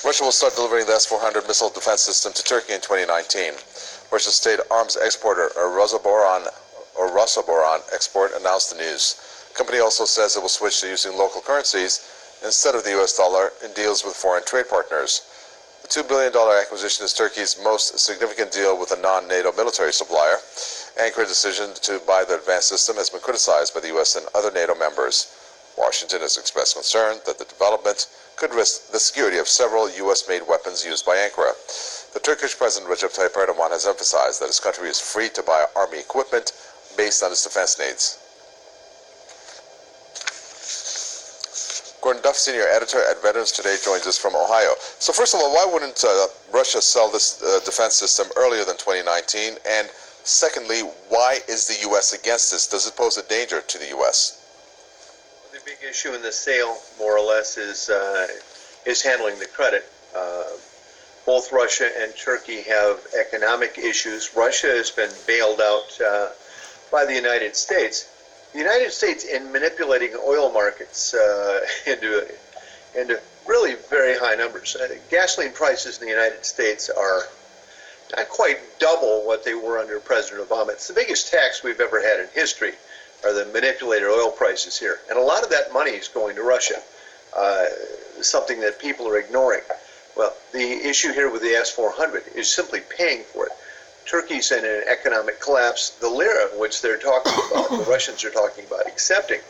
Russia will start delivering the S-400 missile defense system to Turkey in 2019. Russia's state arms exporter, Rosaboron Export, announced the news. The company also says it will switch to using local currencies instead of the US dollar in deals with foreign trade partners. The $2 billion acquisition is Turkey's most significant deal with a non-NATO military supplier. Ankaran's decision to buy the advanced system has been criticized by the US and other NATO members. Washington has expressed concern that the development could risk the security of several US-made weapons used by Ankara. The Turkish President Recep Tayyip Erdogan has emphasized that his country is free to buy army equipment based on its defense needs. Gordon Duff, senior editor at Veterans Today, joins us from Ohio. So first of all, why wouldn't Russia sell this defense system earlier than 2019? And secondly, why is the U.S. against this? Does it pose a danger to the U.S.? The big issue in the sale, more or less, is handling the credit. Both Russia and Turkey have economic issues. Russia has been bailed out by the United States. The United States, in manipulating oil markets into really very high numbers. Gasoline prices in the United States are not quite double what they were under President Obama. It's the biggest tax we've ever had in history, are the manipulated oil prices here. And a lot of that money is going to Russia, something that people are ignoring. Well, the issue here with the S-400 is simply paying for it. Turkey's in an economic collapse. The lira, which they're talking about, the Russians are talking about accepting,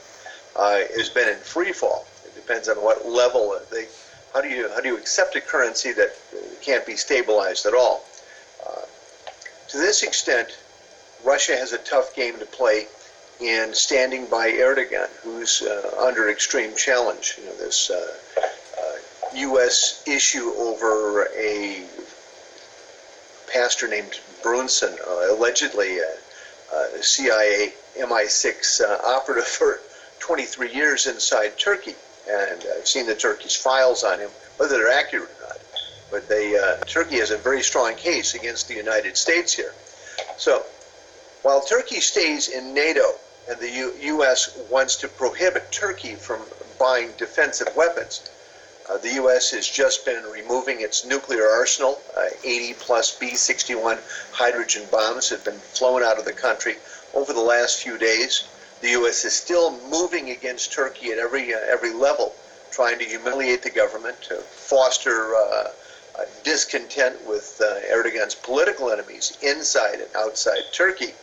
has been in free fall. It depends on what level how do you accept a currency that can't be stabilized at all? To this extent, Russia has a tough game to play in standing by Erdogan, who's under extreme challenge. You know, this U.S. issue over a pastor named Brunson, allegedly a CIA MI6 operative for 23 years inside Turkey. And I've seen the Turkish files on him, whether they're accurate or not. But Turkey has a very strong case against the United States here. So while Turkey stays in NATO and the U.S. wants to prohibit Turkey from buying defensive weapons, the U.S. has just been removing its nuclear arsenal. 80 plus B-61 hydrogen bombs have been flown out of the country over the last few days. The U.S. is still moving against Turkey at every level, trying to humiliate the government, to foster discontent with Erdogan's political enemies inside and outside Turkey.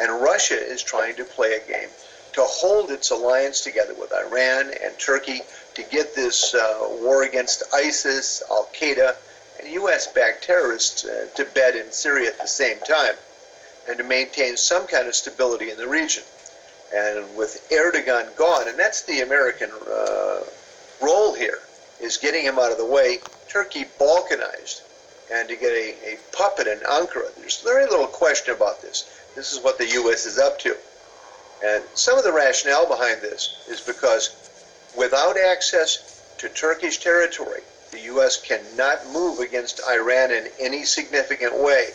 And Russia is trying to play a game to hold its alliance together with Iran and Turkey to get this war against ISIS, Al-Qaeda, and U.S.-backed terrorists to bed in Syria at the same time, and to maintain some kind of stability in the region. And with Erdogan gone, and that's the American role here, is getting him out of the way, Turkey balkanized, and to get a puppet in Ankara. There's very little question about this. This is what the U.S. is up to. And some of the rationale behind this is because without access to Turkish territory, the U.S. cannot move against Iran in any significant way.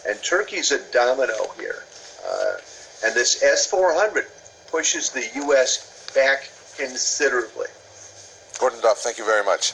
And Turkey's a domino here. And this S-400 pushes the U.S. back considerably. Gordon Duff, thank you very much.